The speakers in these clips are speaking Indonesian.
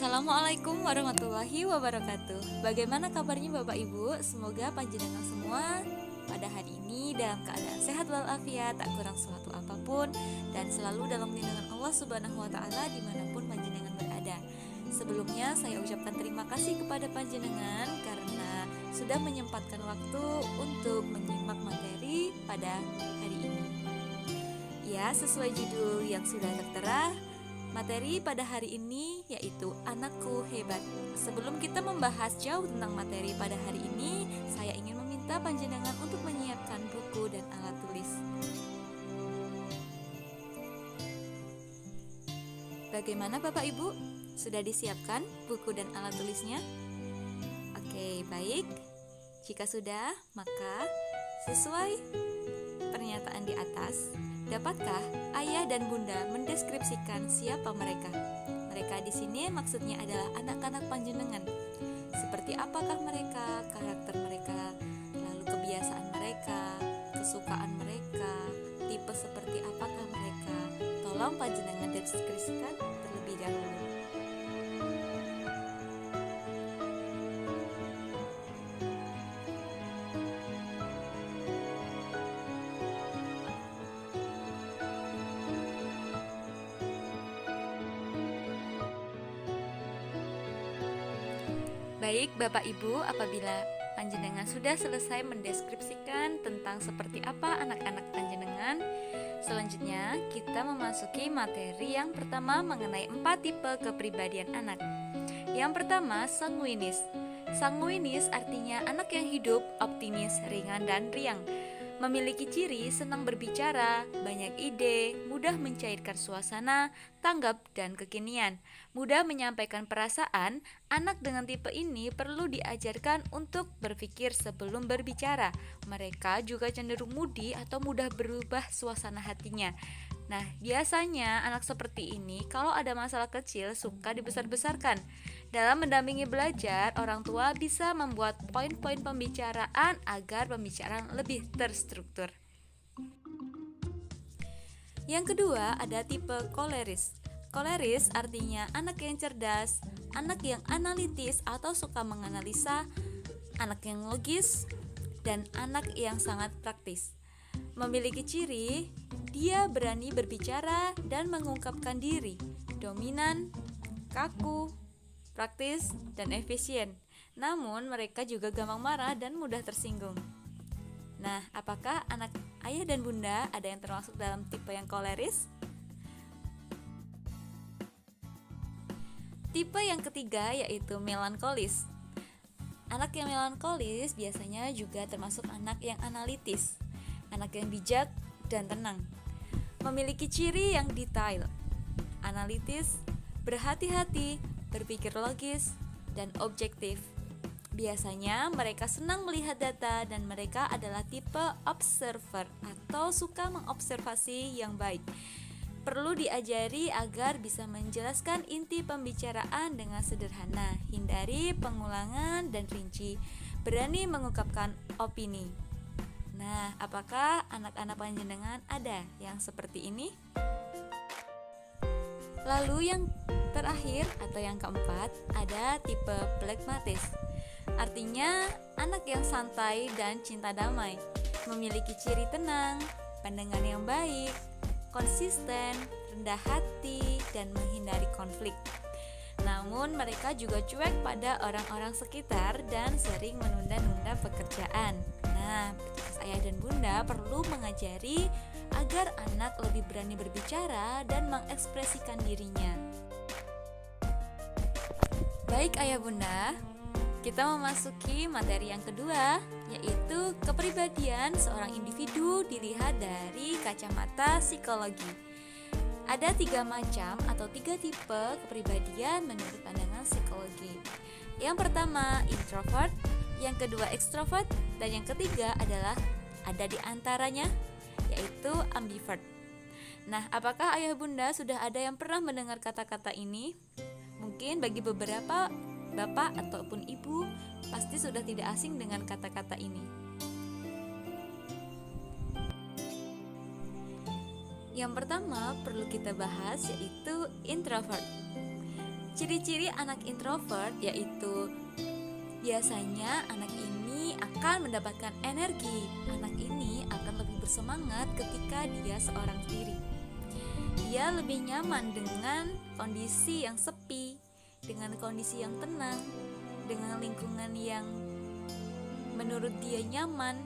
Assalamualaikum warahmatullahi wabarakatuh. Bagaimana kabarnya Bapak Ibu? Semoga panjenengan semua pada hari ini dalam keadaan sehat walafiat, tak kurang suatu apapun, dan selalu dalam lindungan Allah Subhanahu wa Ta'ala dimanapun panjenengan berada. Sebelumnya saya ucapkan terima kasih kepada panjenengan karena sudah menyempatkan waktu untuk menyimak materi pada hari ini. Ya, sesuai judul yang sudah tertera, materi pada hari ini yaitu Anakku Hebat. Sebelum kita membahas jauh tentang materi pada hari ini, saya ingin meminta panjenengan untuk menyiapkan buku dan alat tulis. Bagaimana Bapak Ibu? Sudah disiapkan buku dan alat tulisnya? Oke, baik. Jika sudah, maka sesuai pernyataan di atas, dapatkah ayah dan bunda mendeskripsikan siapa mereka? Mereka di sini maksudnya adalah anak-anak panjenengan. Seperti apakah mereka, karakter mereka, lalu kebiasaan mereka, kesukaan mereka, tipe seperti apakah mereka? Tolong panjenengan deskripsikan terlebih dahulu. Baik Bapak Ibu, apabila panjenengan sudah selesai mendeskripsikan tentang seperti apa anak-anak panjenengan, selanjutnya kita memasuki materi yang pertama mengenai 4 tipe kepribadian anak. Yang pertama, sanguinis. Sanguinis artinya anak yang hidup, optimis, ringan dan riang. Memiliki ciri senang berbicara, banyak ide, mudah mencairkan suasana, tanggap dan kekinian, mudah menyampaikan perasaan. Anak dengan tipe ini perlu diajarkan untuk berpikir sebelum berbicara. Mereka juga cenderung moody atau mudah berubah suasana hatinya. Nah, biasanya anak seperti ini kalau ada masalah kecil suka dibesar-besarkan. Dalam mendampingi belajar, orang tua bisa membuat poin-poin pembicaraan agar pembicaraan lebih terstruktur. Yang kedua, ada tipe koleris. Koleris artinya anak yang cerdas, anak yang analitis atau suka menganalisa, anak yang logis, dan anak yang sangat praktis. Memiliki ciri, dia berani berbicara dan mengungkapkan diri, dominan, kaku, praktis, dan efisien. Namun mereka juga gampang marah dan mudah tersinggung. Nah, apakah anak ayah dan bunda ada yang termasuk dalam tipe yang koleris? Tipe yang ketiga yaitu melankolis. Anak yang melankolis biasanya juga termasuk anak yang analitis, anak yang bijak dan tenang. Memiliki ciri yang detail, analitis, berhati-hati, berpikir logis, dan objektif. Biasanya mereka senang melihat data dan mereka adalah tipe observer atau suka mengobservasi yang baik. Perlu diajari agar bisa menjelaskan inti pembicaraan dengan sederhana, hindari pengulangan dan rinci, berani mengungkapkan opini. Nah, apakah anak-anak panjenengan ada yang seperti ini? Lalu yang terakhir atau yang keempat ada tipe phlegmatis. Artinya anak yang santai dan cinta damai, memiliki ciri tenang, pandangan yang baik, konsisten, rendah hati, dan menghindari konflik. Namun mereka juga cuek pada orang-orang sekitar dan sering menunda-nunda pekerjaan. Nah, petugas ayah dan bunda perlu mengajari agar anak lebih berani berbicara dan mengekspresikan dirinya. Baik ayah bunda, kita memasuki materi yang kedua, yaitu kepribadian seorang individu dilihat dari kacamata psikologi. Ada 3 macam atau 3 tipe kepribadian menurut pandangan psikologi. Yang pertama introvert, yang kedua extrovert, dan yang ketiga adalah ada di antaranya, yaitu ambivert. Nah, apakah ayah bunda sudah ada yang pernah mendengar kata-kata ini? Mungkin bagi beberapa bapak ataupun ibu pasti sudah tidak asing dengan kata-kata ini. Yang pertama perlu kita bahas yaitu introvert. Ciri-ciri anak introvert yaitu biasanya anak ini akan mendapatkan energi. Anak ini akan lebih bersemangat ketika dia seorang diri. Dia lebih nyaman dengan kondisi yang sepi, dengan kondisi yang tenang, dengan lingkungan yang menurut dia nyaman.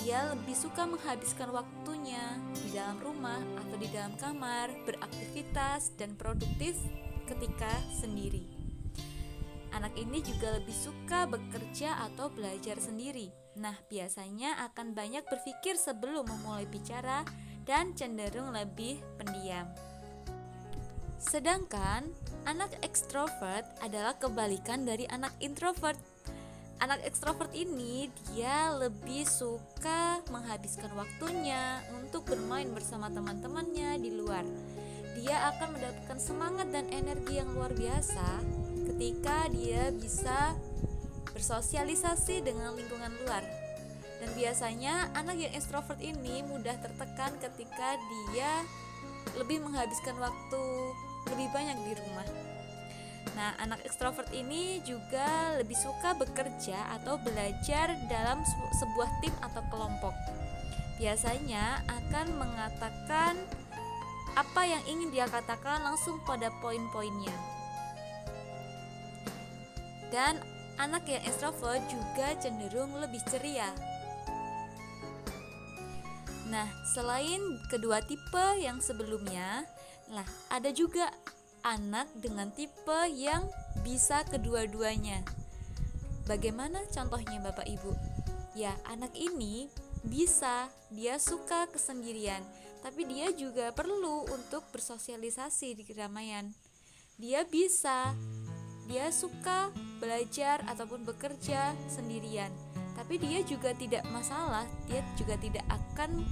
Dia lebih suka menghabiskan waktunya di dalam rumah atau di dalam kamar, beraktivitas dan produktif ketika sendiri. Anak ini juga lebih suka bekerja atau belajar sendiri. Nah, biasanya akan banyak berpikir sebelum memulai bicara dan cenderung lebih pendiam. Sedangkan anak ekstrovert adalah kebalikan dari anak introvert. Anak ekstrovert ini dia lebih suka menghabiskan waktunya untuk bermain bersama teman-temannya di luar. Dia akan mendapatkan semangat dan energi yang luar biasa ketika dia bisa bersosialisasi dengan lingkungan luar. Dan biasanya anak yang ekstrovert ini mudah tertekan ketika dia lebih menghabiskan waktu lebih banyak di rumah. Nah, anak ekstrovert ini juga lebih suka bekerja atau belajar dalam sebuah tim atau kelompok. Biasanya akan mengatakan apa yang ingin dia katakan langsung pada poin-poinnya. Dan anak yang ekstrovert juga cenderung lebih ceria. Nah, selain kedua tipe yang sebelumnya, ada juga anak dengan tipe yang bisa kedua-duanya. Bagaimana contohnya Bapak Ibu? Ya, anak ini dia suka kesendirian, tapi dia juga perlu untuk bersosialisasi di keramaian. Dia suka belajar ataupun bekerja sendirian, tapi dia juga tidak masalah, dia juga tidak akan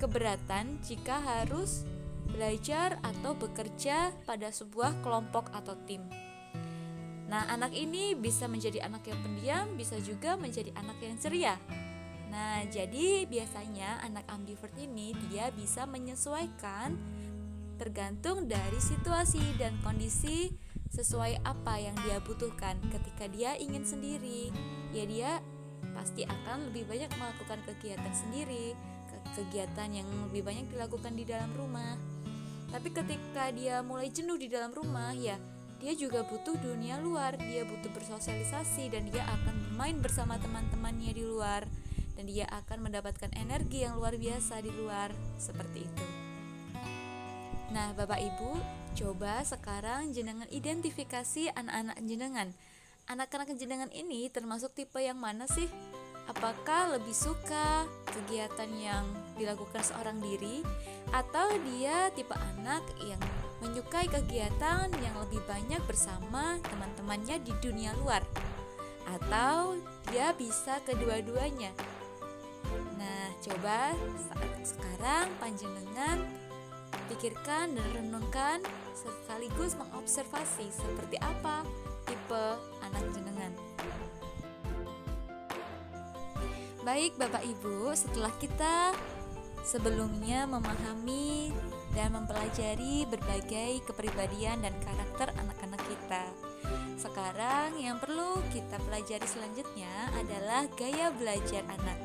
keberatan jika harus belajar atau bekerja pada sebuah kelompok atau tim. Nah, anak ini bisa menjadi anak yang pendiam, bisa juga menjadi anak yang ceria. Nah, jadi biasanya anak ambivert ini dia bisa menyesuaikan tergantung dari situasi dan kondisi sesuai apa yang dia butuhkan. Ketika dia ingin sendiri, ya dia pasti akan lebih banyak melakukan kegiatan sendiri, kegiatan yang lebih banyak dilakukan di dalam rumah. Tapi ketika dia mulai jenuh di dalam rumah, ya dia juga butuh dunia luar, dia butuh bersosialisasi dan dia akan bermain bersama teman-temannya di luar, dan dia akan mendapatkan energi yang luar biasa di luar, seperti itu. Nah, Bapak Ibu, coba sekarang jenengan identifikasi anak-anak jenengan. Anak-anak jenengan ini termasuk tipe yang mana sih? Apakah lebih suka kegiatan yang dilakukan seorang diri, atau dia tipe anak yang menyukai kegiatan yang lebih banyak bersama teman-temannya di dunia luar, atau dia bisa kedua-duanya? Nah, coba sekarang panjenengan pikirkan dan renungkan sekaligus mengobservasi seperti apa tipe anak jenengan. Baik Bapak Ibu, setelah kita sebelumnya memahami dan mempelajari berbagai kepribadian dan karakter anak-anak kita, sekarang yang perlu kita pelajari selanjutnya adalah gaya belajar anak.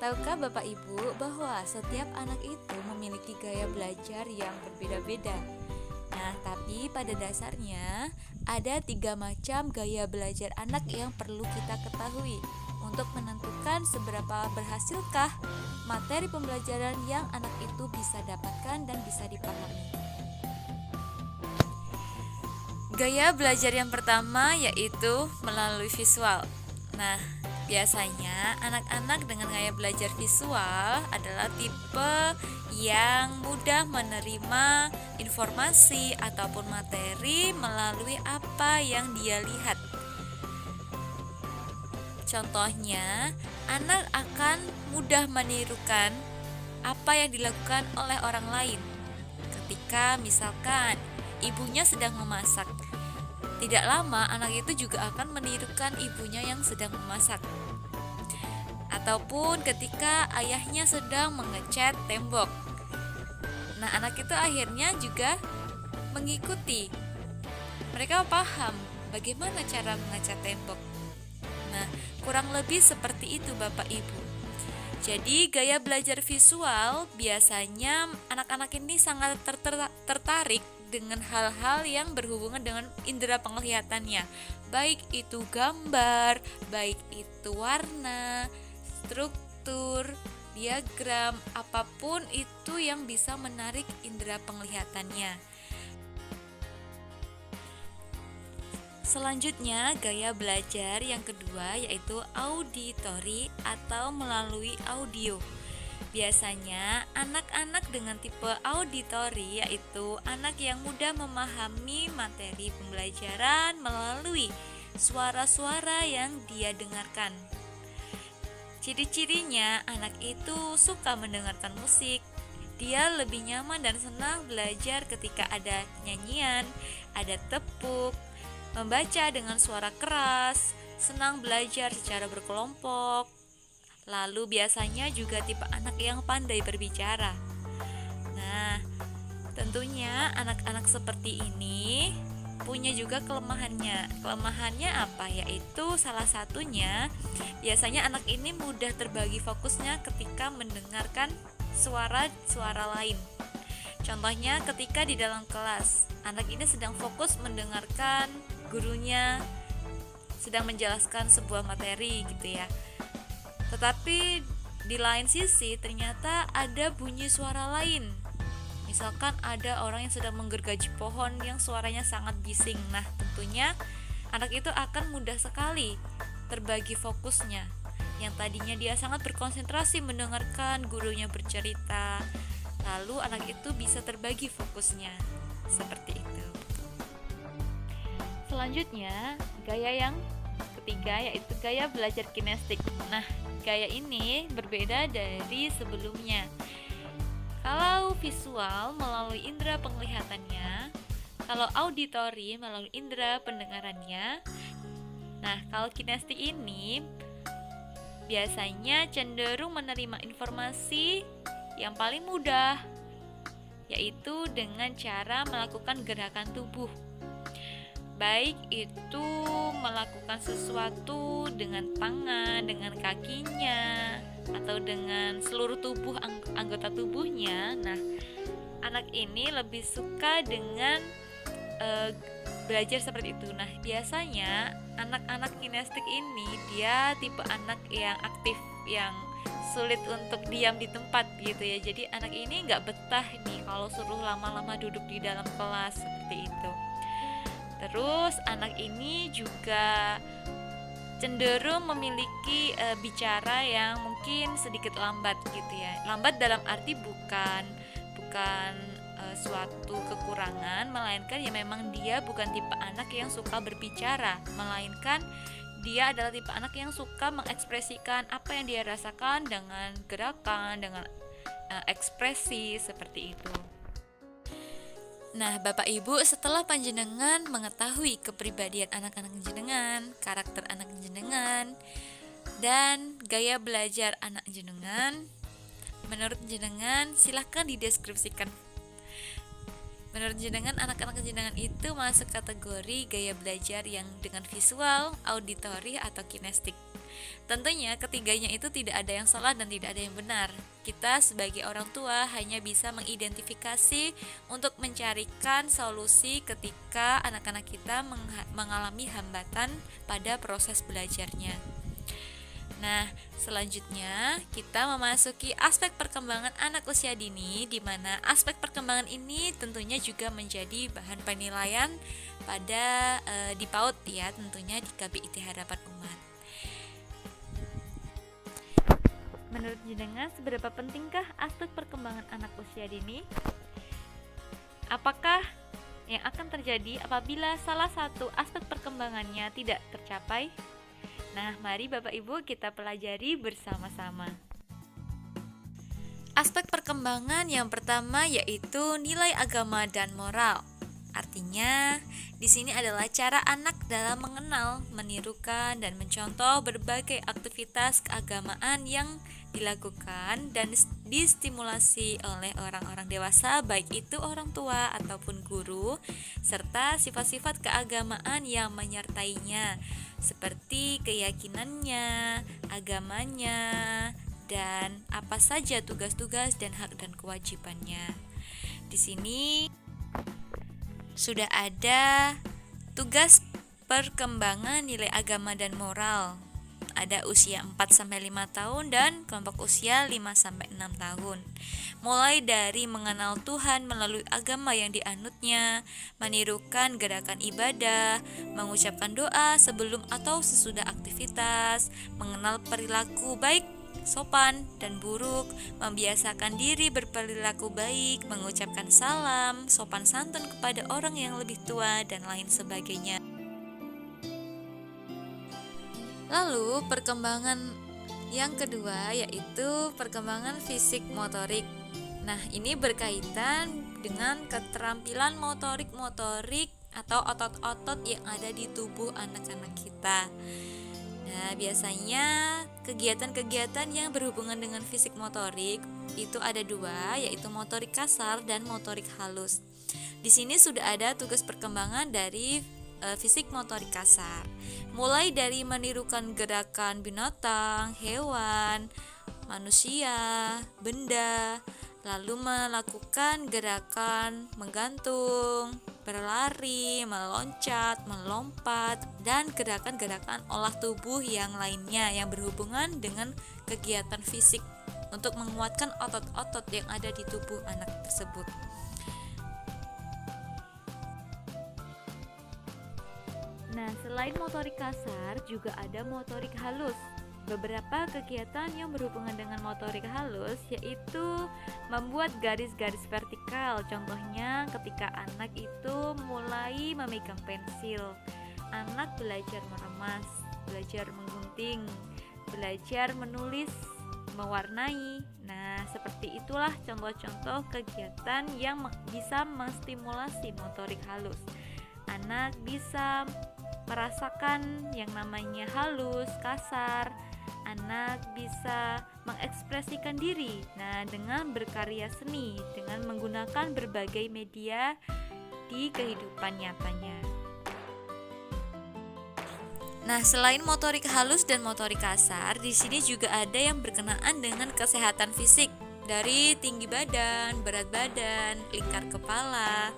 Tahukah Bapak Ibu bahwa setiap anak itu memiliki gaya belajar yang berbeda-beda? Nah, tapi pada dasarnya ada 3 macam gaya belajar anak yang perlu kita ketahui untuk menentukan seberapa berhasilkah materi pembelajaran yang anak itu bisa dapatkan dan bisa dipahami. Gaya belajar yang pertama yaitu melalui visual. Nah, biasanya anak-anak dengan gaya belajar visual adalah tipe yang mudah menerima informasi ataupun materi melalui apa yang dia lihat. Contohnya, anak akan mudah menirukan apa yang dilakukan oleh orang lain. Ketika misalkan ibunya sedang memasak, tidak lama anak itu juga akan menirukan ibunya yang sedang memasak. Ataupun ketika ayahnya sedang mengecat tembok, nah anak itu akhirnya juga mengikuti mereka paham bagaimana cara mengecat tembok. Nah, kurang lebih seperti itu Bapak Ibu. Jadi gaya belajar visual biasanya anak-anak ini sangat tertarik dengan hal-hal yang berhubungan dengan indera penglihatannya, baik itu gambar, baik itu warna, struktur, diagram, apapun itu yang bisa menarik indera penglihatannya. Selanjutnya, gaya belajar yang kedua yaitu auditory atau melalui audio. Biasanya, anak-anak dengan tipe auditory yaitu anak yang mudah memahami materi pembelajaran melalui suara-suara yang dia dengarkan. Ciri-cirinya, anak itu suka mendengarkan musik. Dia lebih nyaman dan senang belajar ketika ada nyanyian, ada tepuk, membaca dengan suara keras, senang belajar secara berkelompok. Lalu biasanya juga tipe anak yang pandai berbicara. Nah, tentunya anak-anak seperti ini punya juga kelemahannya. Kelemahannya apa? Yaitu salah satunya biasanya anak ini mudah terbagi fokusnya ketika mendengarkan suara-suara lain. Contohnya ketika di dalam kelas, anak ini sedang fokus mendengarkan gurunya sedang menjelaskan sebuah materi gitu ya. Tetapi di lain sisi ternyata ada bunyi suara lain. Misalkan ada orang yang sedang menggergaji pohon yang suaranya sangat bising. Nah, tentunya anak itu akan mudah sekali terbagi fokusnya. Yang tadinya dia sangat berkonsentrasi mendengarkan gurunya bercerita, lalu anak itu bisa terbagi fokusnya. Seperti itu. Selanjutnya, gaya yang ketiga yaitu gaya belajar kinestik. Nah, gaya ini berbeda dari sebelumnya. Kalau visual melalui indera penglihatannya, kalau auditory melalui indera pendengarannya. Nah, kalau kinestik ini biasanya cenderung menerima informasi yang paling mudah, yaitu dengan cara melakukan gerakan tubuh. Baik itu melakukan sesuatu dengan tangan, dengan kakinya, atau dengan seluruh tubuh anggota tubuhnya. Nah, anak ini lebih suka dengan belajar seperti itu. Nah, biasanya anak-anak kinestik ini dia tipe anak yang aktif, yang sulit untuk diam di tempat gitu ya. Jadi anak ini nggak betah nih kalau suruh lama-lama duduk di dalam kelas seperti itu. Terus anak ini juga cenderung memiliki bicara yang mungkin sedikit lambat gitu ya. Lambat dalam arti bukan suatu kekurangan, melainkan ya memang dia bukan tipe anak yang suka berbicara, melainkan dia adalah tipe anak yang suka mengekspresikan apa yang dia rasakan dengan gerakan, dengan ekspresi seperti itu. Nah, Bapak Ibu, setelah panjenengan mengetahui kepribadian anak-anak jenengan, karakter anak jenengan, dan gaya belajar anak jenengan, menurut jenengan silahkan dideskripsikan. Menurut jenengan, anak-anak jenengan itu masuk kategori gaya belajar yang dengan visual, auditory, atau kinestik. Tentunya ketiganya itu tidak ada yang salah dan tidak ada yang benar. Kita sebagai orang tua hanya bisa mengidentifikasi untuk mencarikan solusi ketika anak-anak kita mengalami hambatan pada proses belajarnya. Nah, selanjutnya kita memasuki aspek perkembangan anak usia dini, di mana aspek perkembangan ini tentunya juga menjadi bahan penilaian pada di PAUD ya, tentunya di KBIT Harapan Umat. Menurut jenengan, seberapa pentingkah aspek perkembangan anak usia dini? Apakah yang akan terjadi apabila salah satu aspek perkembangannya tidak tercapai? Nah, mari Bapak Ibu kita pelajari bersama-sama. Aspek perkembangan yang pertama yaitu nilai agama dan moral. Artinya, di sini adalah cara anak dalam mengenal, menirukan, dan mencontoh berbagai aktivitas keagamaan yang dilakukan distimulasi oleh orang-orang dewasa, baik itu orang tua ataupun guru, serta sifat-sifat keagamaan yang menyertainya, seperti keyakinannya, agamanya, dan apa saja tugas-tugas dan hak dan kewajibannya. Di sini sudah ada tugas perkembangan nilai agama dan moral. Ada usia 4-5 tahun dan kelompok usia 5-6 tahun. Mulai dari mengenal Tuhan melalui agama yang dianutnya, menirukan gerakan ibadah, mengucapkan doa sebelum atau sesudah aktivitas, mengenal perilaku baik, sopan dan buruk, membiasakan diri berperilaku baik, mengucapkan salam, sopan santun kepada orang yang lebih tua, dan lain sebagainya. Lalu perkembangan yang kedua yaitu perkembangan fisik motorik. Nah, ini berkaitan dengan keterampilan motorik atau otot-otot yang ada di tubuh anak-anak kita. Nah, biasanya kegiatan-kegiatan yang berhubungan dengan fisik motorik itu ada dua, yaitu motorik kasar dan motorik halus. Di sini sudah ada tugas perkembangan dari fisik motorik kasar, mulai dari menirukan gerakan binatang, hewan, manusia, benda, lalu melakukan gerakan menggantung, berlari, meloncat, melompat, dan gerakan-gerakan olah tubuh yang lainnya yang berhubungan dengan kegiatan fisik untuk menguatkan otot-otot yang ada di tubuh anak tersebut. Nah, selain motorik kasar, juga ada motorik halus. Beberapa kegiatan yang berhubungan dengan motorik halus yaitu membuat garis-garis vertikal. Contohnya ketika anak itu mulai memegang pensil, anak belajar meremas, belajar menggunting, belajar menulis, mewarnai. Nah, seperti itulah contoh-contoh kegiatan yang bisa menstimulasi motorik halus. Anak bisa merasakan yang namanya halus, kasar. Anak bisa mengekspresikan diri dengan berkarya seni, dengan menggunakan berbagai media di kehidupan nyatanya. Nah, selain motorik halus dan motorik kasar, di sini juga ada yang berkenaan dengan kesehatan fisik, dari tinggi badan, berat badan, lingkar kepala.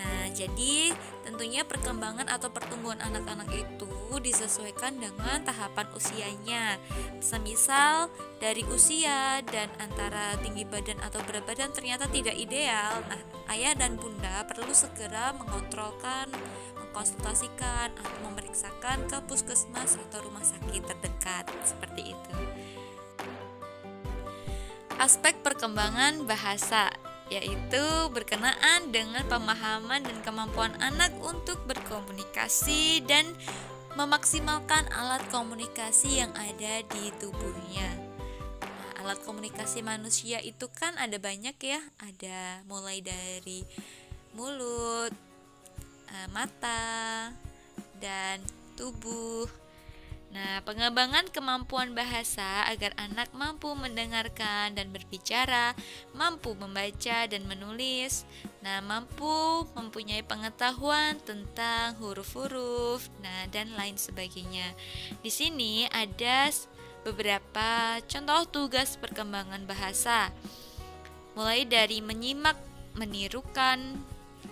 Nah, jadi tentunya perkembangan atau pertumbuhan anak-anak itu disesuaikan dengan tahapan usianya. Semisal dari usia dan antara tinggi badan atau berat badan ternyata tidak ideal, nah ayah dan bunda perlu segera mengontrolkan, mengkonsultasikan atau memeriksakan ke puskesmas atau rumah sakit terdekat, seperti itu. Aspek perkembangan bahasa yaitu berkenaan dengan pemahaman dan kemampuan anak untuk berkomunikasi dan memaksimalkan alat komunikasi yang ada di tubuhnya. Nah, alat komunikasi manusia itu kan ada banyak ya, ada mulai dari mulut, mata, dan tubuh. Nah, pengembangan kemampuan bahasa agar anak mampu mendengarkan dan berbicara, mampu membaca dan menulis, mampu mempunyai pengetahuan tentang huruf-huruf, dan lain sebagainya. Di sini ada beberapa contoh tugas perkembangan bahasa, mulai dari menyimak, menirukan,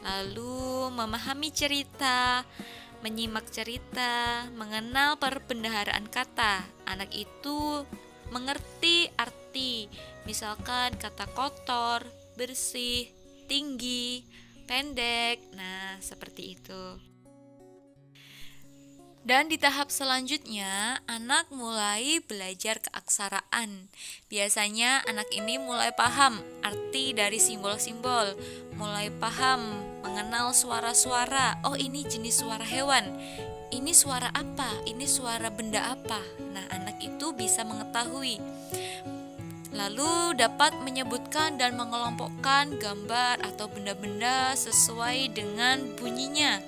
lalu memahami cerita, menyimak cerita, mengenal perbendaharaan kata. Anak itu mengerti arti, misalkan kata kotor, bersih, tinggi, pendek. Nah, seperti itu. Dan di tahap selanjutnya, anak mulai belajar keaksaraan. Biasanya anak ini mulai paham arti dari simbol-simbol, mulai paham mengenal suara-suara. Oh, ini jenis suara hewan. Ini suara apa? Ini suara benda apa? Nah, anak itu bisa mengetahui. Lalu dapat menyebutkan dan mengelompokkan gambar atau benda-benda sesuai dengan bunyinya.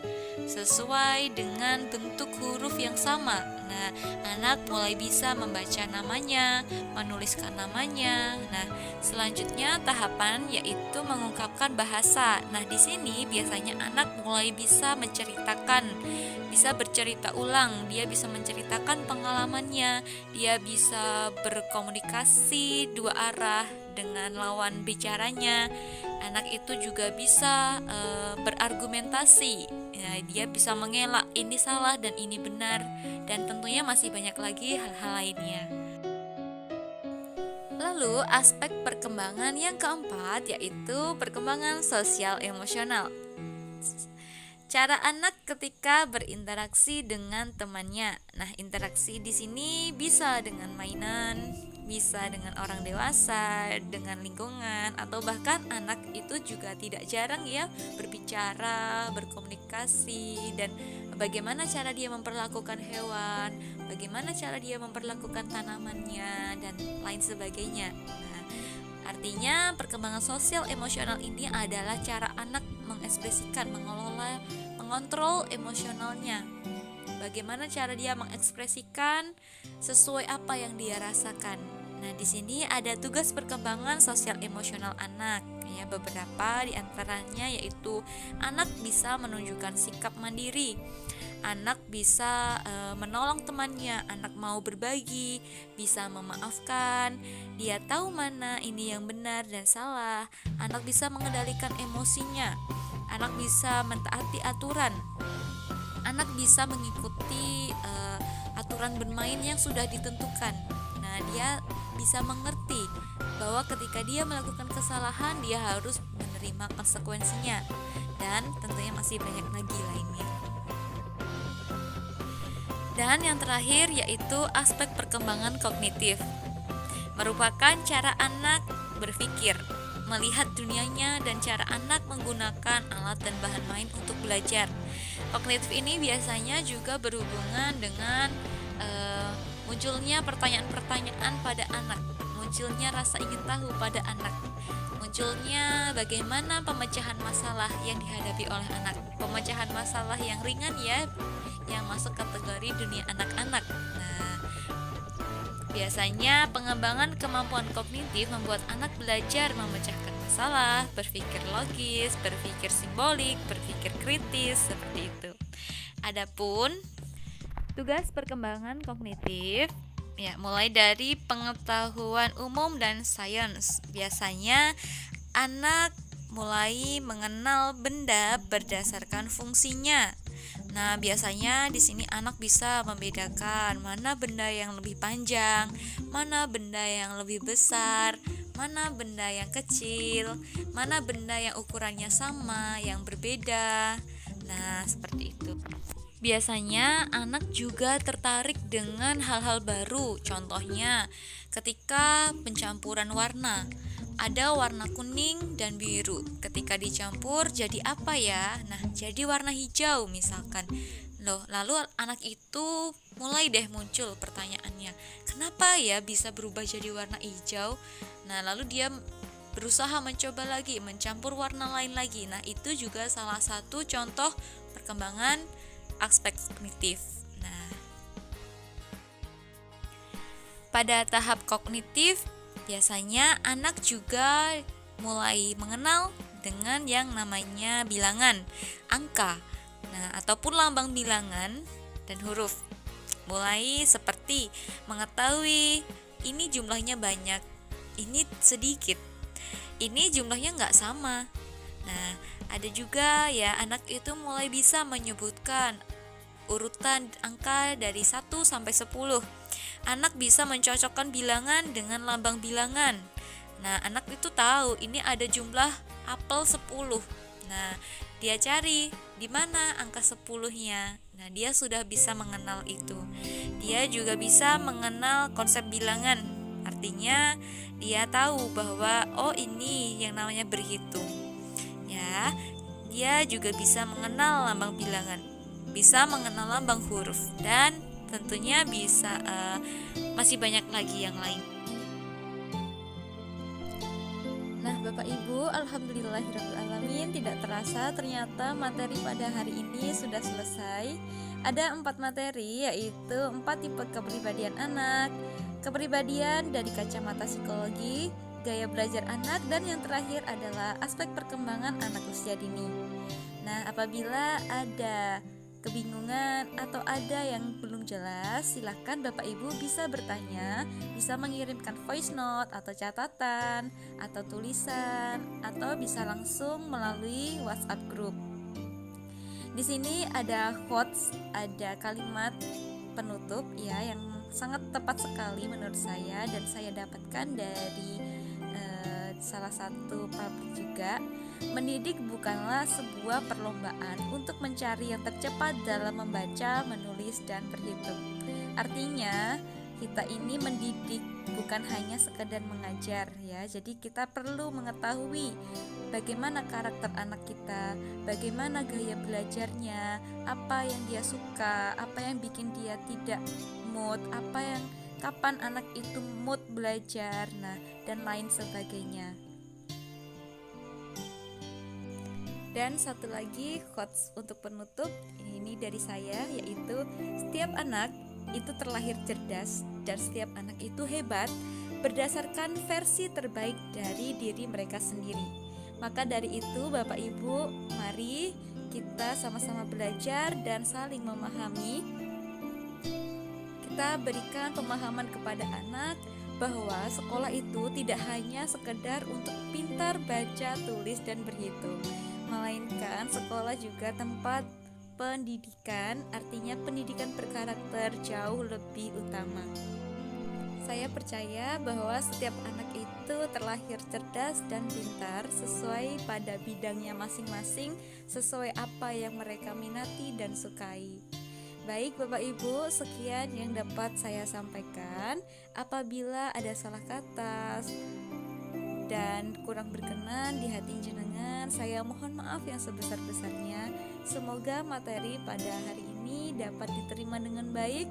sesuai dengan bentuk huruf yang sama. Nah, anak mulai bisa membaca namanya, menuliskan namanya. Nah, selanjutnya tahapan yaitu mengungkapkan bahasa. Nah, di sini biasanya anak mulai bisa menceritakan, bisa bercerita ulang, dia bisa menceritakan pengalamannya, dia bisa berkomunikasi dua arah dengan lawan bicaranya. Anak itu juga bisa berargumentasi. Ya, dia bisa mengelak ini salah dan ini benar, dan tentunya masih banyak lagi hal-hal lainnya. Lalu aspek perkembangan yang keempat yaitu perkembangan sosial emosional. Cara anak ketika berinteraksi dengan temannya. Nah, interaksi di sini bisa dengan mainan, bisa dengan orang dewasa, dengan lingkungan, atau bahkan anak itu juga tidak jarang ya berbicara, berkomunikasi, dan bagaimana cara dia memperlakukan hewan, bagaimana cara dia memperlakukan tanamannya, dan lain sebagainya. Nah, artinya perkembangan sosial emosional ini adalah cara anak mengekspresikan, mengelola, mengontrol emosionalnya. Bagaimana cara dia mengekspresikan sesuai apa yang dia rasakan. Nah, di sini ada tugas perkembangan sosial emosional anak. Ya, beberapa di antaranya yaitu anak bisa menunjukkan sikap mandiri. Anak bisa menolong temannya, anak mau berbagi, bisa memaafkan, dia tahu mana ini yang benar dan salah, anak bisa mengendalikan emosinya, anak bisa mentaati aturan, anak bisa mengikuti aturan bermain yang sudah ditentukan. Nah, dia bisa mengerti bahwa ketika dia melakukan kesalahan, dia harus menerima konsekuensinya, dan tentunya masih banyak lagi lainnya. Dan yang terakhir yaitu aspek perkembangan kognitif, merupakan cara anak berpikir, melihat dunianya, dan cara anak menggunakan alat dan bahan main untuk belajar. Kognitif ini biasanya juga berhubungan dengan munculnya pertanyaan-pertanyaan pada anak, munculnya rasa ingin tahu pada anak, munculnya bagaimana pemecahan masalah yang dihadapi oleh anak, pemecahan masalah yang ringan ya, yang masuk kategori dunia anak-anak. Nah, biasanya pengembangan kemampuan kognitif membuat anak belajar memecahkan masalah, berpikir logis, berpikir simbolik, berpikir kritis, seperti itu. Adapun tugas perkembangan kognitif ya, mulai dari pengetahuan umum dan sains. Biasanya anak mulai mengenal benda berdasarkan fungsinya. Nah, biasanya di sini anak bisa membedakan mana benda yang lebih panjang, mana benda yang lebih besar, mana benda yang kecil, mana benda yang ukurannya sama, yang berbeda. Nah, seperti itu. Biasanya anak juga tertarik dengan hal-hal baru. Contohnya, ketika pencampuran warna, ada warna kuning dan biru. Ketika dicampur jadi apa ya? Nah, jadi warna hijau misalkan. Lalu anak itu mulai deh muncul pertanyaannya, kenapa ya bisa berubah jadi warna hijau? Nah, lalu dia berusaha mencoba lagi, mencampur warna lain lagi. Nah, itu juga salah satu contoh perkembangan aspek kognitif. Nah, pada tahap kognitif biasanya anak juga mulai mengenal dengan yang namanya bilangan, angka, ataupun lambang bilangan dan huruf. Mulai seperti mengetahui ini jumlahnya banyak, ini sedikit, ini jumlahnya nggak sama. Nah, ada juga ya anak itu mulai bisa menyebutkan urutan angka dari 1 sampai 10. Anak bisa mencocokkan bilangan dengan lambang bilangan. Nah, anak itu tahu ini ada jumlah apel 10. Nah, dia cari di mana angka 10-nya. Nah, dia sudah bisa mengenal itu. Dia juga bisa mengenal konsep bilangan. Artinya, dia tahu bahwa ini yang namanya berhitung. Ya, dia juga bisa mengenal lambang bilangan, bisa mengenal lambang huruf, dan tentunya bisa masih banyak lagi yang lain. Nah, Bapak Bapak Ibu, alhamdulillahirrahmanirrahim. Tidak terasa ternyata materi pada hari ini sudah selesai. Ada 4 materi, yaitu 4 tipe kepribadian anak, kepribadian dari kacamata psikologi, gaya belajar anak, dan yang terakhir adalah aspek perkembangan anak usia dini. Nah, apabila ada kebingungan atau ada yang belum jelas, silahkan Bapak Ibu bisa bertanya, bisa mengirimkan voice note atau catatan atau tulisan, atau bisa langsung melalui WhatsApp group. Di sini ada quotes, ada kalimat penutup ya yang sangat tepat sekali menurut saya, dan saya dapatkan dari salah satu publik juga. Mendidik bukanlah sebuah perlombaan untuk mencari yang tercepat dalam membaca, menulis, dan berhitung. Artinya, kita ini mendidik bukan hanya sekedar mengajar ya. Jadi kita perlu mengetahui bagaimana karakter anak kita, bagaimana gaya belajarnya, apa yang dia suka, apa yang bikin dia tidak mood, kapan anak itu mood belajar, dan lain sebagainya. Dan satu lagi quotes untuk penutup ini dari saya, yaitu setiap anak itu terlahir cerdas dan setiap anak itu hebat berdasarkan versi terbaik dari diri mereka sendiri. Maka dari itu Bapak Ibu, mari kita sama-sama belajar dan saling memahami. Kita berikan pemahaman kepada anak bahwa sekolah itu tidak hanya sekedar untuk pintar baca, tulis, dan berhitung, melainkan sekolah juga tempat pendidikan, artinya pendidikan berkarakter jauh lebih utama. Saya percaya bahwa setiap anak itu terlahir cerdas dan pintar sesuai pada bidangnya masing-masing, sesuai apa yang mereka minati dan sukai. Baik Bapak Ibu, sekian yang dapat saya sampaikan. Apabila ada salah kata dan kurang berkenan di hati jenengan, saya mohon maaf yang sebesar-besarnya. Semoga materi pada hari ini dapat diterima dengan baik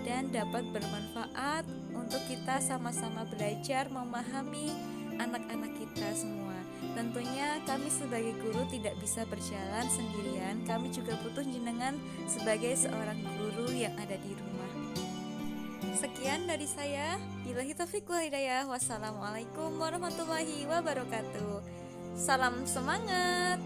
dan dapat bermanfaat untuk kita sama-sama belajar memahami anak-anak kita semua. Tentunya kami sebagai guru tidak bisa berjalan sendirian. Kami juga butuh jenengan sebagai seorang guru yang ada di rumah. Sekian dari saya. Billahi taufiq wal hidayah. Wassalamualaikum warahmatullahi wabarakatuh. Salam semangat.